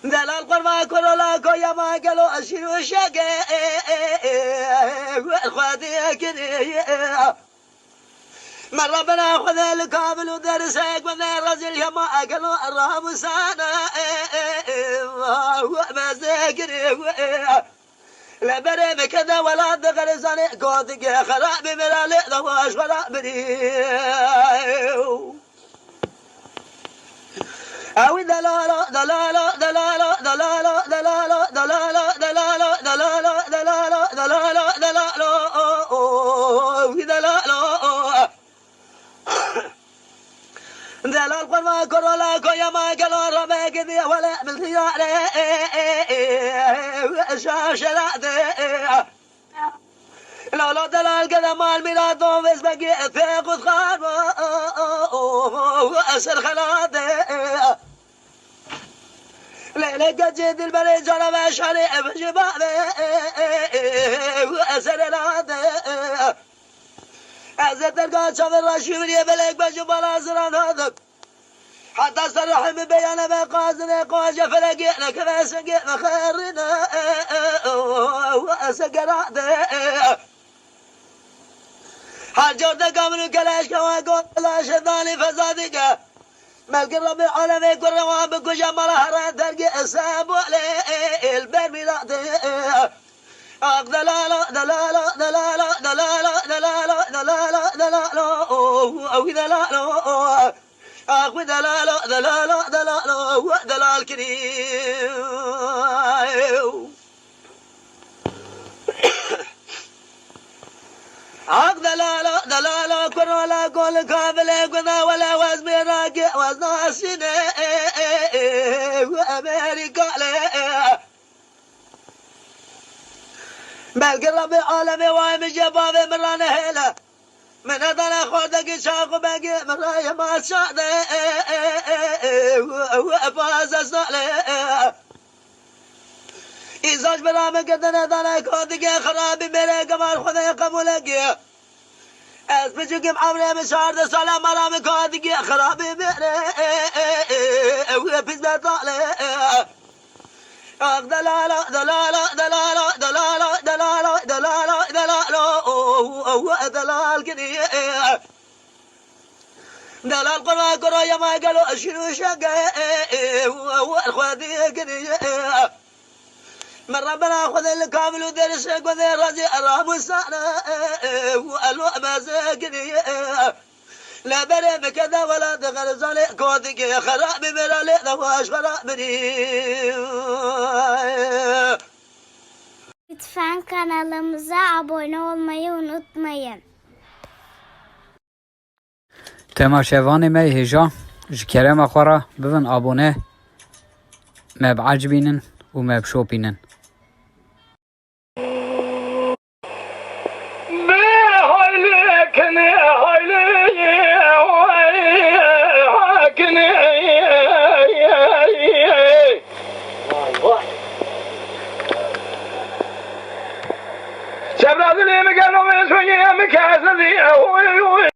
دلال قرما کرولا کویا ما گلو اشیرو شگه خودی کنی من ربنا خذ الكامل ودرسك من الرجل يما اقلو الرام سانا وما ذكري لا بري كذا ولا دغر زاني كودك خراب مرالي ذواش خراب بري او دلالا دلالا دلالا دلالا دلالا دلالا دلالا دلالا دلالا دلالا دلالا دلال قرما كرولا كويا ما قالوا ربك ذي ولا بالثيار شاشلات لا دلال كذا مال ميلاد وفز بقي ثيق وثخان وأسر خلات ليلة جد البري جرى بشري بجباب وأسر لات عزت القاد شاف الرشيوري بلك بجبال أزران هذا حتى صرح ببيانا بقازنا قاجة فلقينا كذا سقينا خيرنا وأسقرات حجر دقامن كلاش كواقون لا شذاني فزادك ملك الرب العالمي كل روابك وجمال هران ترقي الساب عليه البرميلات دلالة دلالة دلالة دلالة دلالة دلالة دلالة أو دلالة أخو دلالة دلالة دلالة دلال كريم أخ دلالة دلالة كرولا كل كابل كذا ولا وزن راكي وزن السنة وأمريكا بلك الرب العالمي وايم جباب مرانه هلا من هذا خودك شاق باقي مرايا ما شاء وفاز الصالح إزاج برامج قدنا هذا خودك خراب مره كمان خذ قبولك أسبجك عمري مشارد سلام مرام خودك خراب مره وفيز بطالة دلالة دلالة دلالة دلالة دلالة دلالة دلالة دلال كني دلال قرا قرا يا ما قالوا شنو شقة والخوذي كني من ربنا خذ الكامل ودرسك وذي الرجل الرام السنة والوأم زكني لا بري بكذا ولا دغر زالي كودك يا خراب مرالي ذواش خراب بري. Lütfen kanalımıza abone olmayı unutmayın. تماشاوان ما هجا جكرم أخورا بفن أبونه ما بعجبينن وما بشوبينن ما هاي لكن